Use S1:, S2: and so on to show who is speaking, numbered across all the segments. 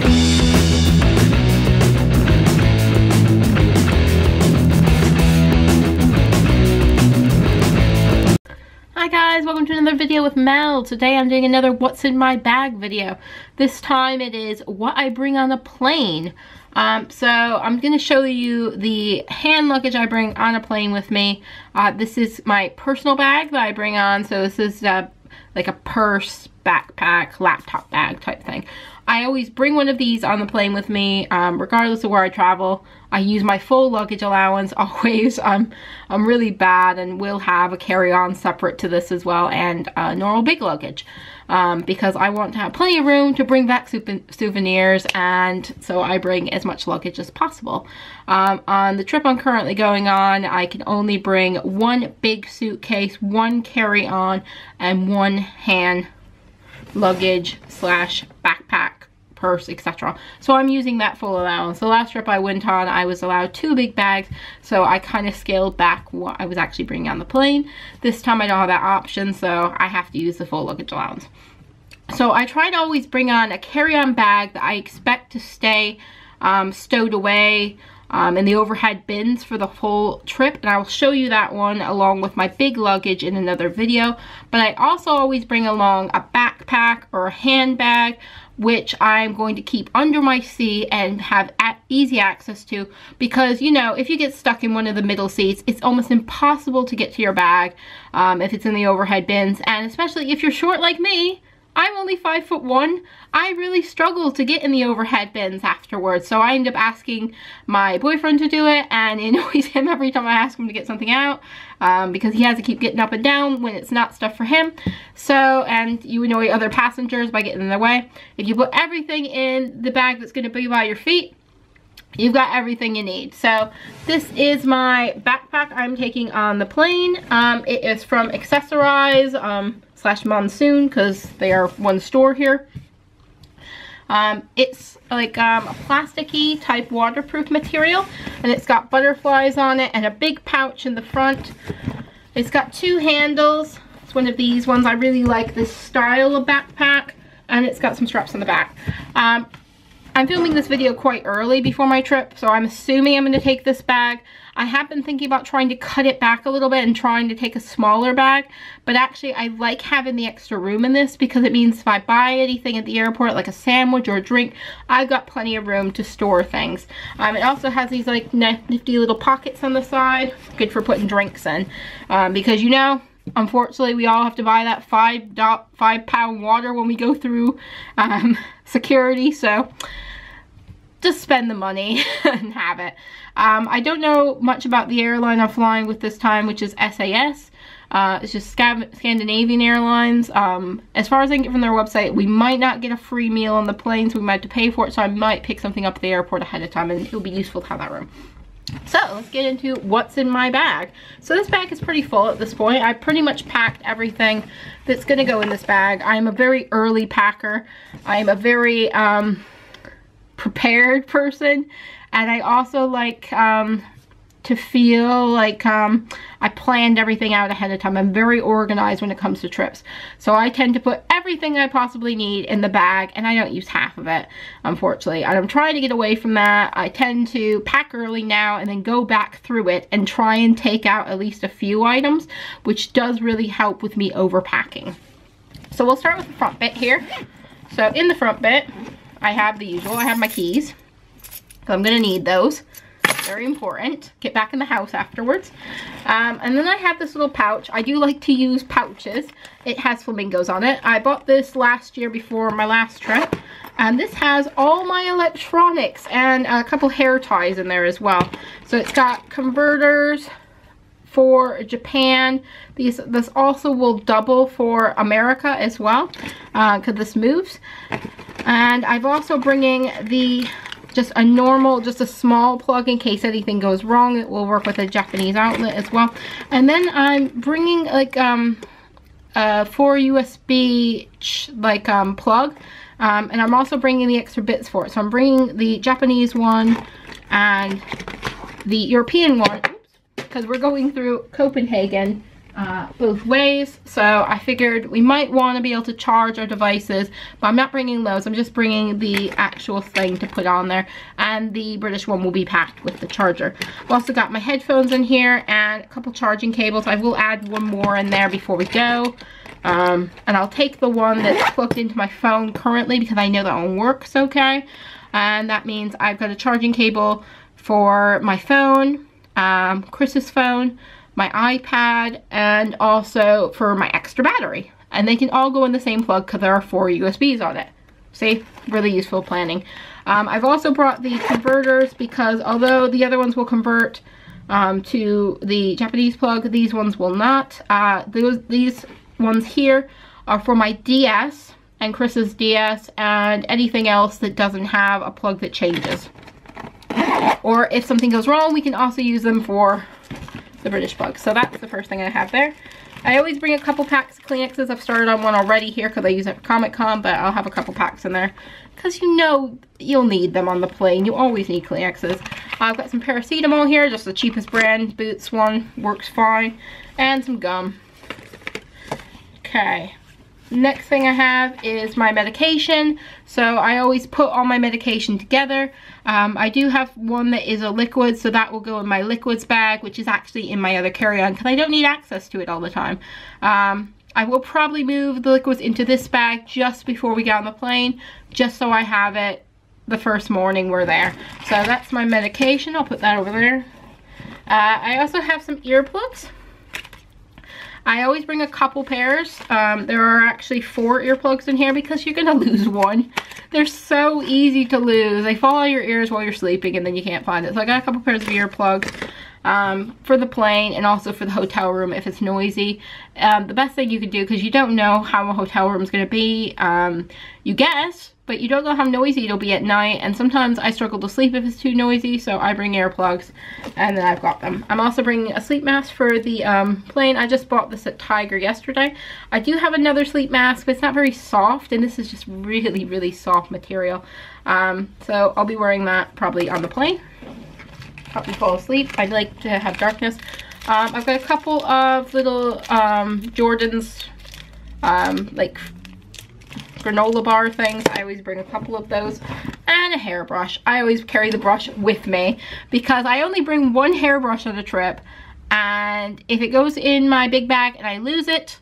S1: Hi guys, welcome to another video with Mel. Today I'm doing another what's in my bag video. This time it is what I bring on a plane. So I'm going to show you the hand luggage I bring on a plane with me. This is my personal bag that I bring on. So this is like a purse, backpack, laptop bag type thing. I always bring one of these on the plane with me, regardless of where I travel. I use my full luggage allowance always. I'm really bad and will have a carry-on separate to this as well, and normal big luggage, because I want to have plenty of room to bring back souvenirs, and so I bring as much luggage as possible. On the trip I'm currently going on, I can only bring one big suitcase, one carry-on, and one hand luggage slash backpack, purse, etc. So I'm using that full allowance. The last trip I went on, I was allowed 2 big bags, so I kind of scaled back what I was actually bringing on the plane. This time I don't have that option, so I have to use the full luggage allowance. So I try to always bring on a carry-on bag that I expect to stay stowed away in the overhead bins for the whole trip, and I will show you that one along with my big luggage in another video. But I also always bring along a backpack or a handbag, which I'm going to keep under my seat and have easy access to, because, you know, if you get stuck in one of the middle seats, it's almost impossible to get to your bag if it's in the overhead bins. And especially if you're short like me, I'm only 5'1". I really struggle to get in the overhead bins afterwards, so I end up asking my boyfriend to do it, and it annoys him every time I ask him to get something out, because he has to keep getting up and down when it's not stuff for him. So, and you annoy other passengers by getting in their way. If you put everything in the bag that's going to be by your feet, you've got everything you need. So this is my backpack I'm taking on the plane. It is from Accessorize slash Monsoon, because they are one store here. It's like a plasticky type waterproof material, and it's got butterflies on it and a big pouch in the front. It's got 2 handles. It's one of these ones. I really like this style of backpack, and it's got some straps on the back. I'm filming this video quite early before my trip, so I'm assuming I'm going to take this bag. I have been thinking about trying to cut it back a little bit and trying to take a smaller bag, but actually I like having the extra room in this, because it means if I buy anything at the airport, like a sandwich or a drink, I've got plenty of room to store things. It also has these like nifty little pockets on the side, good for putting drinks in, because, you know, unfortunately we all have to buy that 5-pound water when we go through security, so just spend the money and have it. I don't know much about the airline I'm flying with this time, which is SAS. It's just Scandinavian Airlines. As far as I can get from their website, we might not get a free meal on the plane, so we might have to pay for it, so I might pick something up at the airport ahead of time, and it'll be useful to have that room. So let's get into what's in my bag. So this bag is pretty full at this point. I pretty much packed everything that's gonna go in this bag. I'm a very early packer. I'm a very prepared person, and I also like to feel like I planned everything out ahead of time. I'm very organized when it comes to trips, so I tend to put everything I possibly need in the bag, and I don't use half of it, unfortunately. And I'm trying to get away from that. I tend to pack early now and then go back through it and try and take out at least a few items, which does really help with me overpacking. So we'll start with the front bit here. So in the front bit, I have the usual. I have my keys, so I'm gonna need those. Very important. Get back in the house afterwards. And then I have this little pouch. I do like to use pouches. It has flamingos on it. I bought this last year before my last trip, and this has all my electronics and a couple hair ties in there as well. So it's got converters for Japan. This also will double for America as well, because this moves. And I've also bringing just a small plug in case anything goes wrong. It will work with a Japanese outlet as well. And then I'm bringing like 4 USB plug, and I'm also bringing the extra bits for it. So I'm bringing the Japanese one and the European one, because we're going through Copenhagen both ways, so I figured we might want to be able to charge our devices, but I'm not bringing those. I'm just bringing the actual thing to put on there, and the British one will be packed with the charger. I've also got my headphones in here and a couple charging cables. I will add one more in there before we go, and I'll take the one that's plugged into my phone currently because I know that one works okay, and that means I've got a charging cable for my phone, Chris's phone, my iPad, and also for my extra battery. And they can all go in the same plug because there are 4 USBs on it. See, really useful planning. I've also brought the converters because although the other ones will convert to the Japanese plug, these ones will not. These ones here are for my DS and Chris's DS and anything else that doesn't have a plug that changes. Or if something goes wrong, we can also use them for the British plug. So that's the first thing I have there. I always bring a couple packs of Kleenexes. I've started on one already here because I use it for Comic-Con, but I'll have a couple packs in there because you know you'll need them on the plane. You always need Kleenexes. I've got some paracetamol here, just the cheapest brand. Boots one works fine, and some gum. Okay. Next thing I have is my medication. So I always put all my medication together. I do have one that is a liquid, so that will go in my liquids bag, which is actually in my other carry-on because I don't need access to it all the time. I will probably move the liquids into this bag just before we get on the plane, just so I have it the first morning we're there. So that's my medication. I'll put that over there. I also have some earplugs. I always bring a couple pairs. There are actually 4 earplugs in here because you're gonna lose one. They're so easy to lose. They fall out of your ears while you're sleeping and then you can't find it. So I got a couple pairs of earplugs for the plane and also for the hotel room if it's noisy. The best thing you could do, because you don't know how a hotel room is gonna be, you guess, but you don't know how noisy it'll be at night, and sometimes I struggle to sleep if it's too noisy, so I bring earplugs, and then I've got them. I'm also bringing a sleep mask for the plane. I just bought this at Tiger yesterday. I do have another sleep mask, but it's not very soft, and this is just really, really soft material. So I'll be wearing that probably on the plane. Help me fall asleep. I like to have darkness. I've got a couple of little Jordan's like granola bar things. I always bring a couple of those, and a hairbrush. I always carry the brush with me because I only bring one hairbrush on a trip, and if it goes in my big bag and I lose it,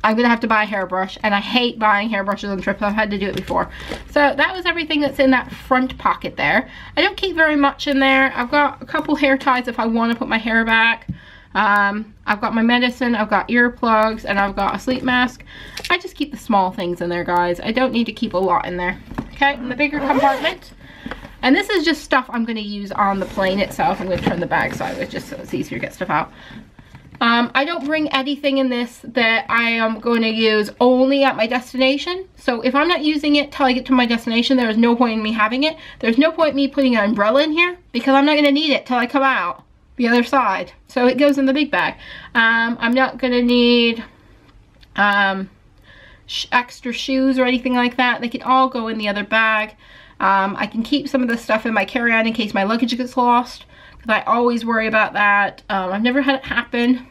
S1: I'm gonna have to buy a hairbrush, and I hate buying hairbrushes on trips. I've had to do it before. So that was everything that's in that front pocket there. I don't keep very much in there. I've got a couple hair ties if I want to put my hair back. I've got my medicine, I've got earplugs, and I've got a sleep mask. I just keep the small things in there, guys. I don't need to keep a lot in there. Okay, in the bigger compartment. And this is just stuff I'm going to use on the plane itself. I'm going to turn the bag sideways just so it's easier to get stuff out. I don't bring anything in this that I am going to use only at my destination. So if I'm not using it till I get to my destination, there is no point in me having it. There's no point in me putting an umbrella in here because I'm not going to need it till I come out the other side. So it goes in the big bag. I'm not going to need extra shoes or anything like that. They can all go in the other bag. I can keep some of the stuff in my carry-on in case my luggage gets lost, because I always worry about that. I've never had it happen.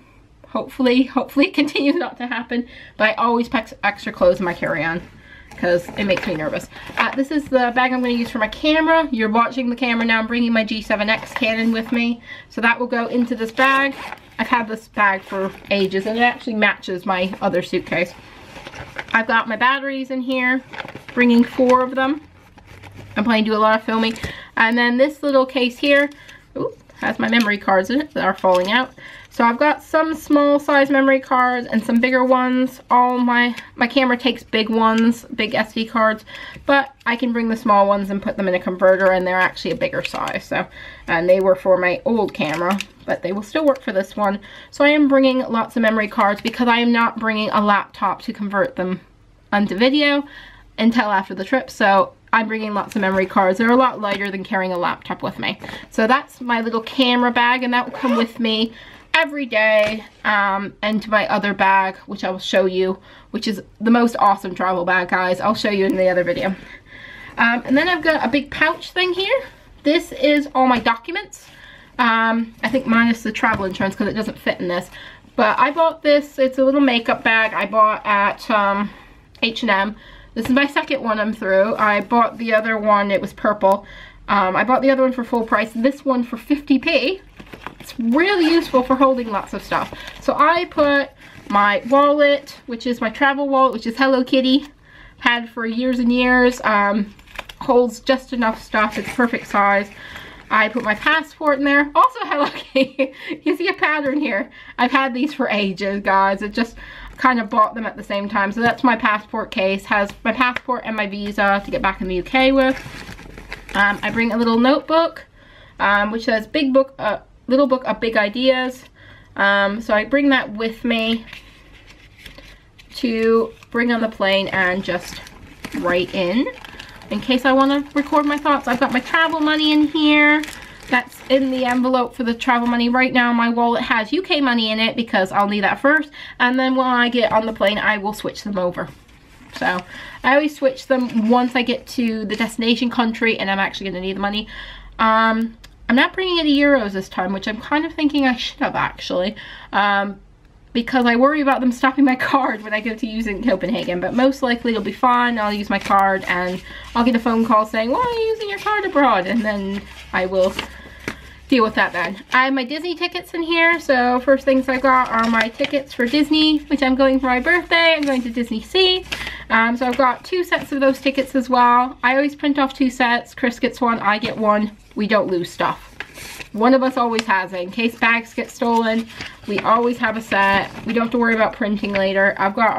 S1: Hopefully it continues not to happen, but I always pack extra clothes in my carry-on because it makes me nervous. This is the bag I'm going to use for my camera. You're watching the camera now. I'm bringing my G7X Canon with me, so that will go into this bag. I've had this bag for ages, and it actually matches my other suitcase. I've got my batteries in here, bringing 4 of them. I'm planning to do a lot of filming. And then this little case here, ooh, has my memory cards in it that are falling out. So I've got some small size memory cards and some bigger ones. All my camera takes big ones, big SD cards, but I can bring the small ones and put them in a converter, and they're actually a bigger size. So, and they were for my old camera, but they will still work for this one. So I am bringing lots of memory cards because I am not bringing a laptop to convert them onto video until after the trip. So I'm bringing lots of memory cards. They're a lot lighter than carrying a laptop with me. So that's my little camera bag, and that will come with me every day, and to my other bag, which I will show you, which is the most awesome travel bag, guys. I'll show you in the other video. And then I've got a big pouch thing here. This is all my documents. I think minus the travel insurance because it doesn't fit in this. But I bought this, it's a little makeup bag I bought at H&M. This is my second one I'm through. I bought the other one, it was purple. I bought the other one for full price, this one for 50p. It's really useful for holding lots of stuff. So I put my wallet, which is my travel wallet, which is Hello Kitty. Had for years and years. Holds just enough stuff, it's perfect size. I put my passport in there. Also Hello Kitty. You see a pattern here. I've had these for ages, guys. It just kind of bought them at the same time. So that's my passport case. Has my passport and my visa to get back in the UK with. I bring a little notebook, which says big book, little book of big ideas. So I bring that with me to bring on the plane and just write in case I want to record my thoughts. I've got my travel money in here. That's in the envelope for the travel money. Right now my wallet has UK money in it because I'll need that first, and then when I get on the plane I will switch them over. So I always switch them once I get to the destination country and I'm actually going to need the money. I'm not bringing any euros this time, which I'm kind of thinking I should have actually, because I worry about them stopping my card when I go to use it in Copenhagen, but most likely it'll be fine. I'll use my card and I'll get a phone call saying, why are you using your card abroad? And then I will deal with that then. I have my Disney tickets in here, so first things I got are my tickets for Disney, which I'm going for my birthday. I'm going to Disney Sea. So I've got 2 sets of those tickets as well. I always print off 2 sets. Chris gets one, I get one. We don't lose stuff. One of us always has it. In case bags get stolen, we always have a set. We don't have to worry about printing later. I've got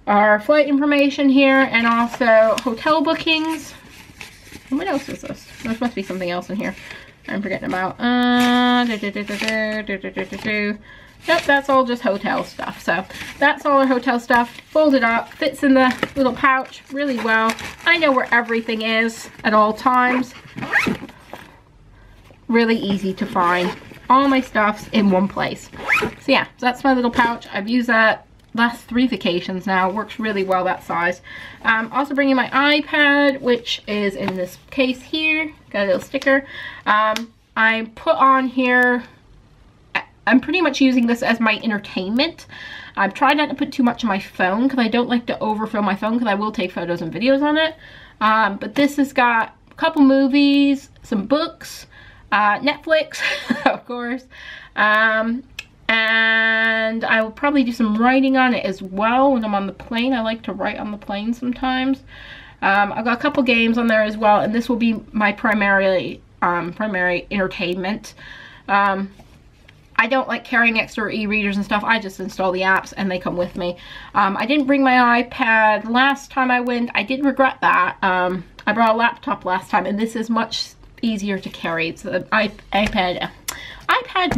S1: our flight information here and also hotel bookings. And what else is this? There must be something else in here I'm forgetting about. Nope, that's all just hotel stuff. So that's all our hotel stuff. Folded up, fits in the little pouch really well. I know where everything is at all times. Really easy to find. All my stuff's in one place. So yeah, so that's my little pouch. I've used that last 3 vacations now. Works really well, that size. Also bringing my iPad, which is in this case here. Got a little sticker. I put on here, I'm pretty much using this as my entertainment. I've tried not to put too much on my phone because I don't like to overfill my phone because I will take photos and videos on it. But this has got a couple movies, some books, Netflix, of course, and I will probably do some writing on it as well when I'm on the plane. I like to write on the plane sometimes. I've got a couple games on there as well, and this will be my primary entertainment. I don't like carrying extra e-readers and stuff. I just install the apps and they come with me. I didn't bring my iPad last time I went. I did regret that. I brought a laptop last time, and this is much easier to carry. It's an iPad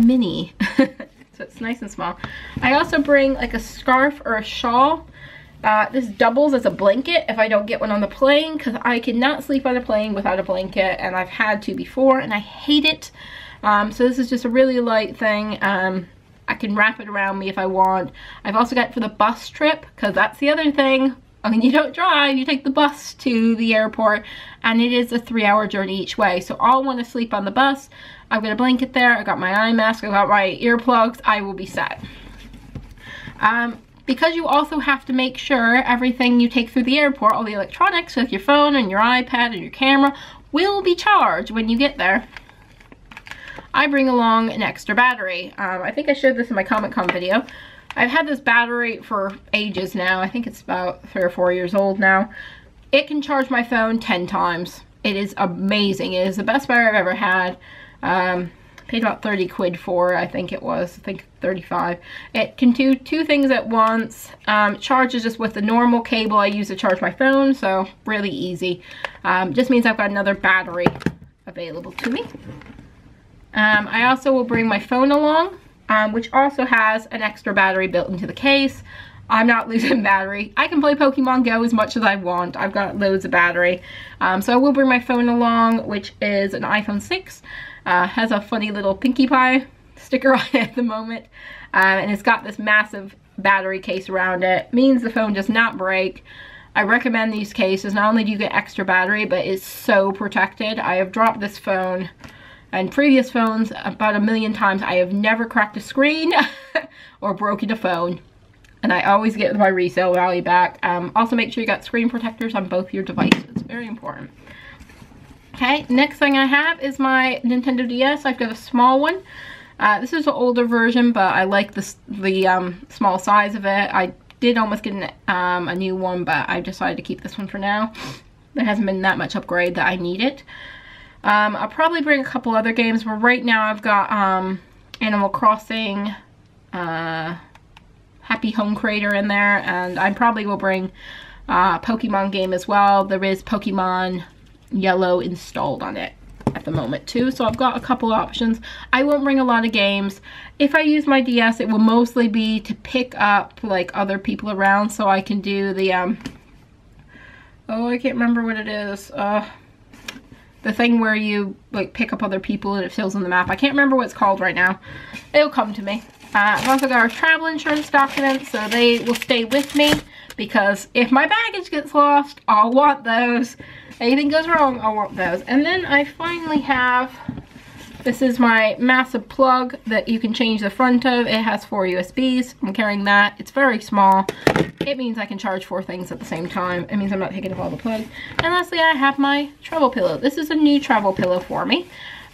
S1: mini. So it's nice and small. I also bring like a scarf or a shawl. This doubles as a blanket if I don't get one on the plane, because I cannot sleep on a plane without a blanket, and I've had to before and I hate it. So this is just a really light thing. I can wrap it around me if I want. I've also got it for the bus trip, because that's the other thing. I mean, you don't drive, you take the bus to the airport, and it is a 3-hour journey each way. So I'll want to sleep on the bus. I've got a blanket there, I got my eye mask, I got my earplugs, I will be set. Because you also have to make sure everything you take through the airport, all the electronics, like your phone and your iPad and your camera, will be charged when you get there. I bring along an extra battery. I think I showed this in my Comic-Con video. I've had this battery for ages now. I think it's about 3 or 4 years old now. It can charge my phone 10 times. It is amazing. It is the best battery I've ever had. Paid about 30 quid for it, I think it was. I think 35. It can do 2 things at once. It charges just with the normal cable I use to charge my phone, so really easy. Just means I've got another battery available to me. I also will bring my phone along, which also has an extra battery built into the case. I'm not losing battery. I can play Pokemon Go as much as I want. I've got loads of battery. So I will bring my phone along, which is an iPhone 6. Has a funny little Pinkie Pie sticker on it at the moment. And it's got this massive battery case around it. Means the phone does not break. I recommend these cases. Not only do you get extra battery, but it's so protected. I have dropped this phone And previous phones, about 1,000,000 times, I have never cracked a screen or broken a phone. And I always get my resale value back. Also make sure you got screen protectors on both your devices. It's very important. Okay, next thing I have is my Nintendo DS. I've got a small one. This is an older version, but I like the small size of it. I did almost get a new one, but I decided to keep this one for now. There hasn't been that much upgrade that I need it. I'll probably bring a couple other games, but right now I've got Animal Crossing, Happy Home Creator in there, and I probably will bring a Pokemon game as well. There is Pokemon Yellow installed on it at the moment too, so I've got a couple options. I won't bring a lot of games. If I use my DS, it will mostly be to pick up like other people around, so I can do the oh, I can't remember what it is. The thing where you like pick up other people and it fills in the map. I can't remember what it's called right now. It'll come to me. I've also got our travel insurance documents, so they will stay with me, because if my baggage gets lost, I'll want those. Anything goes wrong, I'll want those. And then I finally have, this is my massive plug that you can change the front of. It has 4 USBs. I'm carrying that. It's very small. It means I can charge 4 things at the same time. It means I'm not taking up all the plugs. And lastly, I have my travel pillow. This is a new travel pillow for me.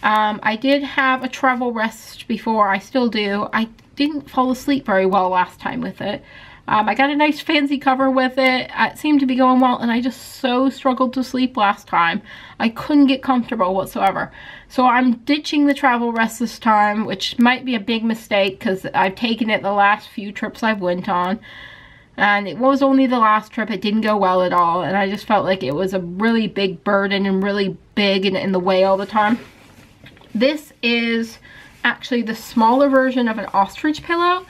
S1: I did have a travel rest before. I still do. I didn't fall asleep very well last time with it. I got a nice fancy cover with it. It seemed to be going well, and I just so struggled to sleep last time. I couldn't get comfortable whatsoever. So I'm ditching the travel rest this time, which might be a big mistake because I've taken it the last few trips I've went on. And it was only the last trip. It didn't go well at all, and I just felt like it was a really big burden and really big and in the way all the time. This is actually the smaller version of an ostrich pillow,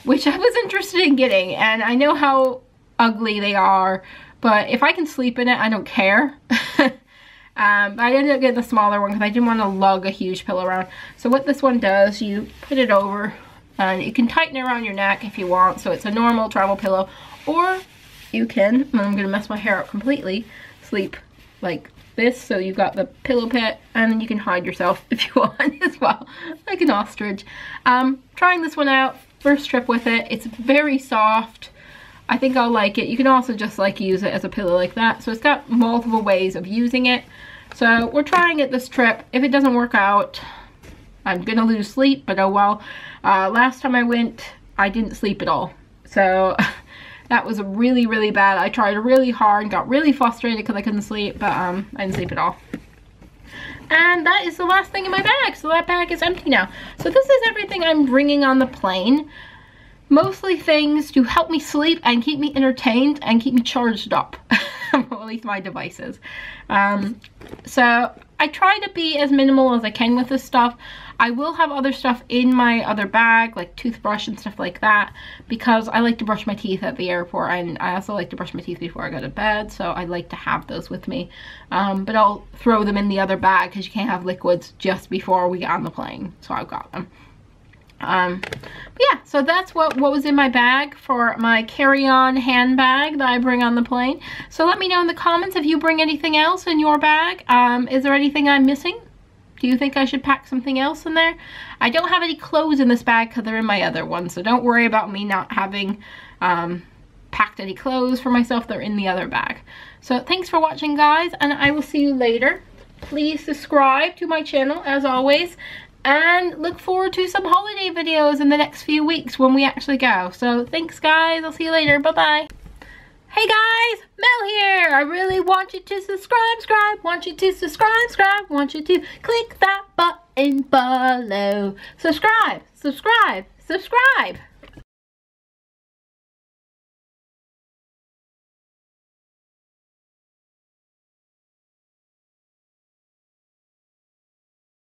S1: which I was interested in getting, and I know how ugly they are, but if I can sleep in it, I don't care. But I ended up getting the smaller one because I didn't want to lug a huge pillow around. So what this one does, you put it over, and you can tighten it around your neck if you want, so it's a normal travel pillow, or you can, and I'm going to mess my hair up completely, sleep like this, so you've got the pillow pit, and then you can hide yourself if you want as well, like an ostrich. Trying this one out. First trip with it. It's very soft. I think I'll like it. You can also just like use it as a pillow like that. So it's got multiple ways of using it. So we're trying it this trip. If it doesn't work out, I'm gonna lose sleep, but oh well. Last time I went, I didn't sleep at all. So that was really, really bad. I tried really hard and got really frustrated because I couldn't sleep, but I didn't sleep at all. And that is the last thing in my bag, so that bag is empty now. So this is everything I'm bringing on the plane. Mostly things to help me sleep and keep me entertained and keep me charged up. Well, at least my devices. So I try to be as minimal as I can with this stuff. I will have other stuff in my other bag, like toothbrush and stuff like that, because I like to brush my teeth at the airport, and I also like to brush my teeth before I go to bed, so I like to have those with me. But I'll throw them in the other bag because you can't have liquids just before we get on the plane, so I've got them. But yeah, so that's what was in my bag for my carry-on handbag that I bring on the plane. So let me know in the comments if you bring anything else in your bag. Is there anything I'm missing? Do you think I should pack something else in there? I don't have any clothes in this bag because they're in my other one, so don't worry about me not having packed any clothes for myself. They're in the other bag. So thanks for watching, guys, and I will see you later. Please subscribe to my channel as always, and look forward to some holiday videos in the next few weeks when we actually go. So thanks, guys. I'll see you later. Bye-bye. Hey guys, Mel here. I really want you to subscribe, want you to subscribe, want you to click that button below. Subscribe.